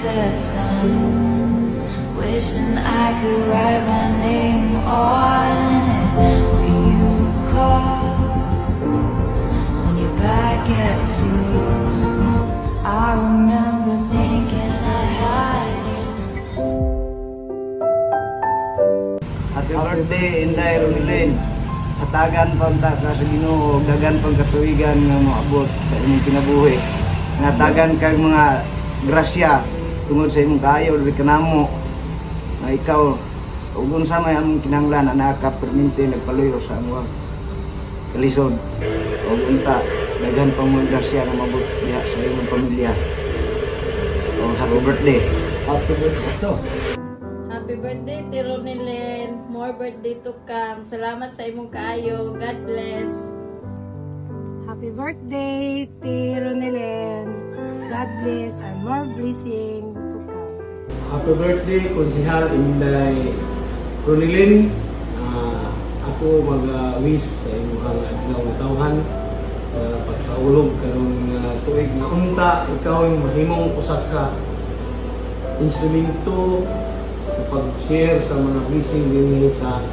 the sun, wishing I could write my name on it. When you call, when you're back at school, I remember thinking I had you. Happy birthday, Inday Ronilyn. Hatagan pang ka sa Ginoo, dagan pang katuigan nga maabot sa imong kinabuhi. Ngatagan kag mga grasya tungod sa imong kaayo labi kanamo. Na ikaw ug unsa may among kinahanglan ana ka perminti nagpaluyo sa among kalisod. Ug unta daghan pang mga grasya nga maabot diha sa imong pamilya. Oh, happy birthday. Happy birthday to. Happy birthday, Ronilyn. More birthday to come. Salamat sa imong kaayo. God bless. Happy birthday, Ronilyn. God bless and more blessing to come. Happy birthday, Konsehal Inday Ronilyn. Ako mag-wish sa imong adlaw nga tawhan. Pagkaulog karong tuig nga unta, ikaw yung mahimong usa ka instrumento sa pag-share sa mga blessing dinhi sa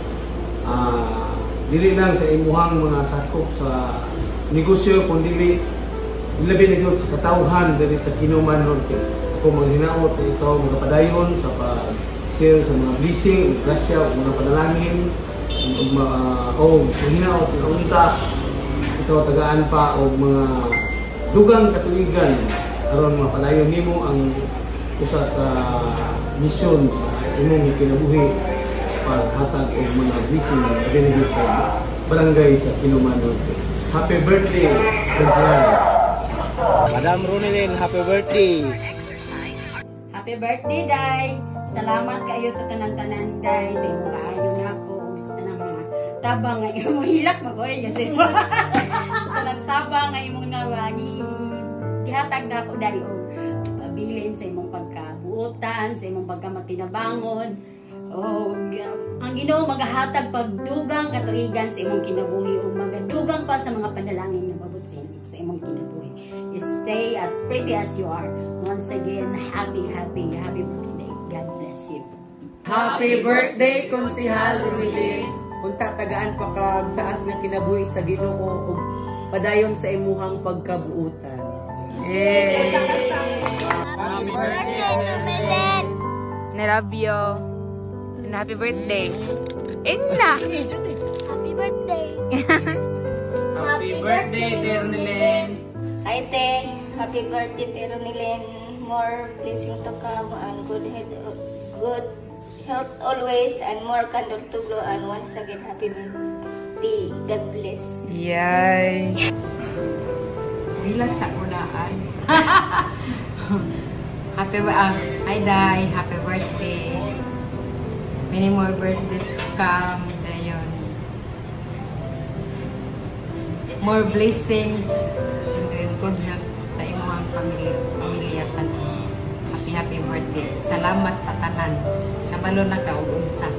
dili lang sa imuhang mga sakop sa negosyo kundi labi na gyud sa katawhan diri sa Kinuman Norte. Ako manghinaot na ikaw magapadayon sa pag-share sa mga blessing, grasya, mga panalangin, o manghinaot na unta ikaw tagaan pa og mga dugang katuigan aron mapadayon nimo ang usa ka misyon sa imong kinabuhi paghatag og mga blessing dinhi sa barangay sa Kinuman Norte. Happy birthday, Konsehal. Madam Ronilyn, happy birthday. Happy birthday, Day! Salamat kayo sa tanang-tanan, Day. Sa imong kaayo nga ako. Sa tanang mga tabang nga imong hilak magoy kasi sa tanang tabang nga imong nawagi. Gihatag na ako, Day. Pabilin sa imong pagkabuutan, sa imong pagkamatinabangon. Ang Ginoo magahatag pagdugang katuigan sa imong kinabuhi o magadugang pa sa mga panalangin na mabot sa imong kinabuhi. You stay as pretty as you are. Once again, happy birthday. God bless you. Happy birthday, Konsehal Ronilyn. Unta tagaan pa kag taas nga kinabuhi sa Ginoo ug padayon sa imuhang pagkabuutan. Yay! Happy birthday, Ronilyn. I love you. And happy birthday. Inna! Happy birthday. Happy birthday, Ronilyn. Hi, Te. Happy birthday, Ronilyn. More blessing to come and good health always and more candor to blow. And once again, happy birthday. God bless. Yay! Bilang sa unaan. Hi, Day. Happy birthday. Many more birthdays to come. Dayon. More blessings and then good health sa imong pamilya tanan. Happy birthday. Salamat sa tanan. Kabalo na ka og unsa.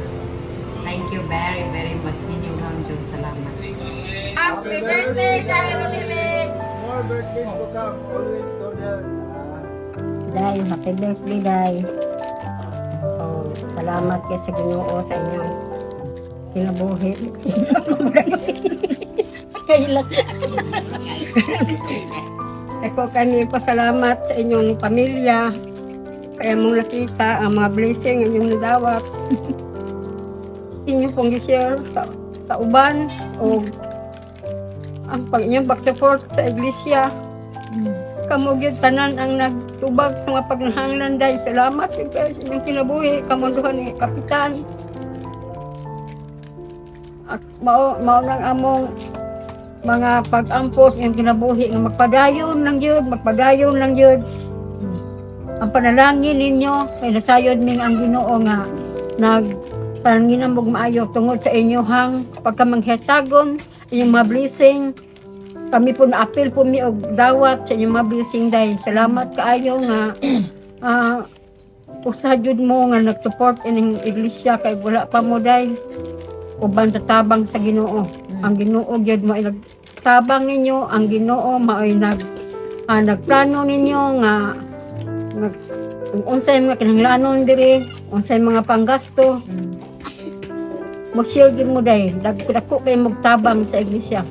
Thank you very much ninyong hangjon. Salamat. Happy birthday, Ronilyn. More birthdays to come. Always good health. Day, happy birthday, Day. Salamat kayo sa Ginoo sa inyong kinabuhi. Kailan. Ako kani pasalamat sa inyong pamilya. Kaya mong nakita ang mga blessing ang inyong nadawat. Inyong pong i-share sa uban o ang inyong back-support sa iglesia. Kamugid tanan ang nagtubag sa mga pagnahanglan dahil salamat kayo sa inyong kinabuhi. Kamunduhan ni Kapitan. At mao nang among mga pag-ampos yung kinabuhi nga magpadayon lang yun. Ang panalangin ninyo kay nasayod ming ang Ginoo nga nagpananginan mong maayo tungod sa inyong pagkamanghiatagon inyong mga blessing. Kami po na-appeal po mi og dawat sa inyong mga blessing dahil salamat kaayo nga usa jud mo nga nag-support ining iglesia kay wala pa mo dahil uban tatabang sa Ginoo. Ang Ginoo gyud mo tabang ninyo, ang Ginoo maoy nagplano ninyo nga unsay mga kinahanglanon diri, unsay mga panggasto. Mag-share din mo day, dako kay magtabang sa iglesia.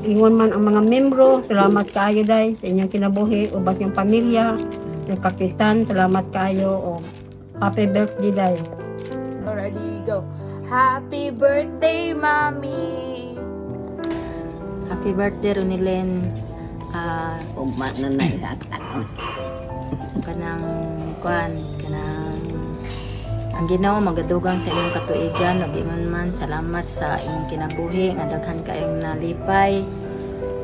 Ingon man ang mga membro, salamat kaayo day sa inyong kinabuhi, ubat yung pamilya, yung kapitan, salamat kaayo, o happy birthday day. Already go. Happy birthday, Mommy! Happy birthday, Ronilyn. Ugma na naihatan. Kanang ang Ginoo magadugang sa inyong katuigan, ug ingon man salamat sa inyong kinabuhi nga daghan kayong nalipay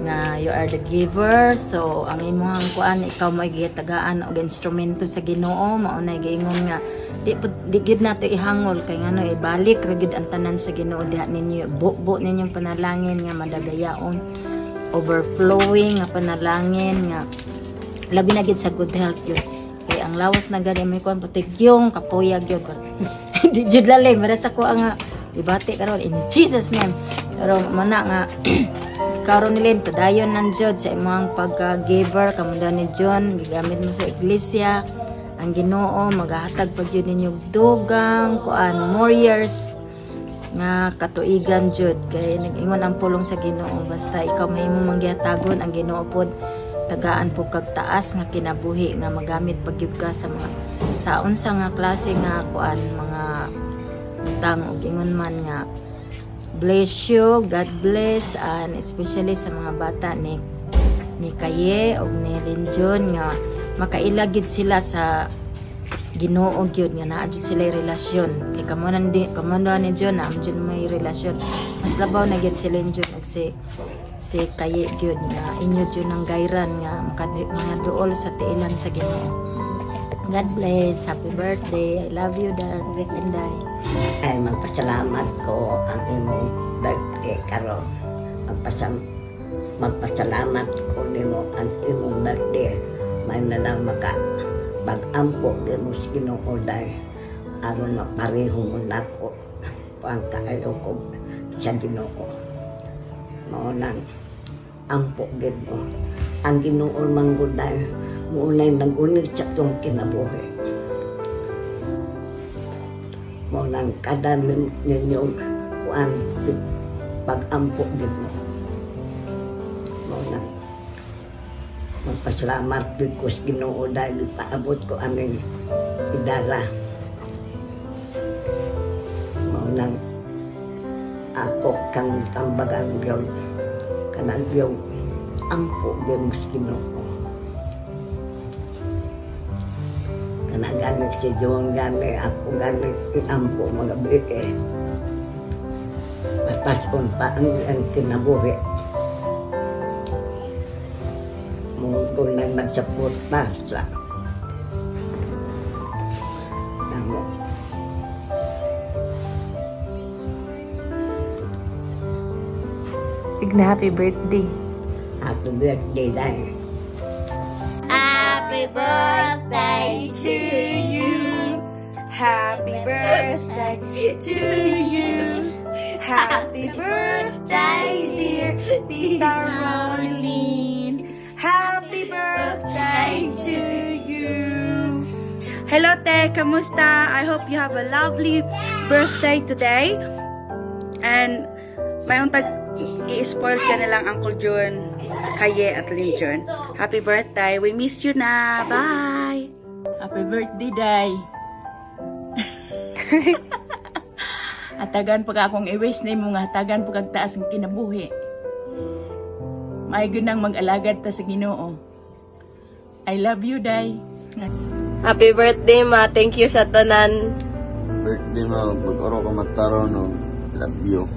nga you are the giver. So ang imong ikaw mo gihatagaan og instrumento sa Ginoo, mao nay giingon nga di gid nato ihangol kay ngano ibalik ra gid ang tanan sa Ginoo diha ninyo, buo ninyong panalangin nga madagayaon, overflowing nga panalangin nga labi na gid sa good health yun. Kay ang lawas na gani may kon patigyong kapuyag yun. Di jud lalay marasa ko ang ibati karon in Jesus name. Pero mana nga karon nilin padayon ng jud sa imong pagka-giver kamuda ni John gigamit mo sa iglesia. Ang Ginoo magahatag pag yun ninyo dugang kuan more years nga katuigan jud kay nag-ingon ang pulong sa Ginoo basta ikaw may imong manggihatagon ang Ginoo pod tagaan po kag taas nga kinabuhi nga magamit pagyud ka sa mga sa unsa nga klase nga kuan mga utang ug ingon man nga bless you, God bless, and especially sa mga bata ni Kaye ug ni Linjon nga makailagid sila sa Ginoo gyud nga naa jud sila relasyon kay kamo ni John na amjud may relasyon mas labaw na gyud sila Linjon ug si Kaye gyud nga inyo jud nang gayran nga makaduol sa tiilan sa Ginoo. God bless, happy birthday, I love you darling Inday. Ay magpasalamat ko ang imong birthday karon. Magpasalamat ko nimo ang imong birthday. May nalang pag-ampo mo sa Ginoo day aron mapareho mo nako ang kaayo ko sa Ginoo. Mao nang ampo gid mo ang Ginoo mangguday mo unay nag-uni sa tong kinabuhi. Mao nang kada ninyo kuan pag-ampo gid mo. Mao nang magpasalamat gid ko sa Ginoo dahil paabot ko aming idara. Mao nang ako kang tambagan gyud kanang gyud ampo gyud mo sa Ginoo. Kanang gani si John gani ako gani ampo magabi eh. Papaskon pa ang kinabuhi. Kung nang nag-support pa sa namo. Igna happy birthday. Happy birthday dahil. Happy birthday to you. Happy birthday to you. Happy birthday dear Tita Ronilyn. Happy birthday to you. Hello, Te. Kamusta? I hope you have a lovely birthday today. And mayroon i-spoil ka na lang Uncle John, Kaye at Linjon. Happy birthday. We missed you na. Bye. Happy birthday, Day. Hatagan pag akong i-wish na mo nga hatagan pag taas ng kinabuhi. May gunang mag-alagad ta sa Ginoo. I love you, Day. Happy birthday, Ma. Thank you sa tanan. Birthday, Ma. Pag-oro ka mataron, love you.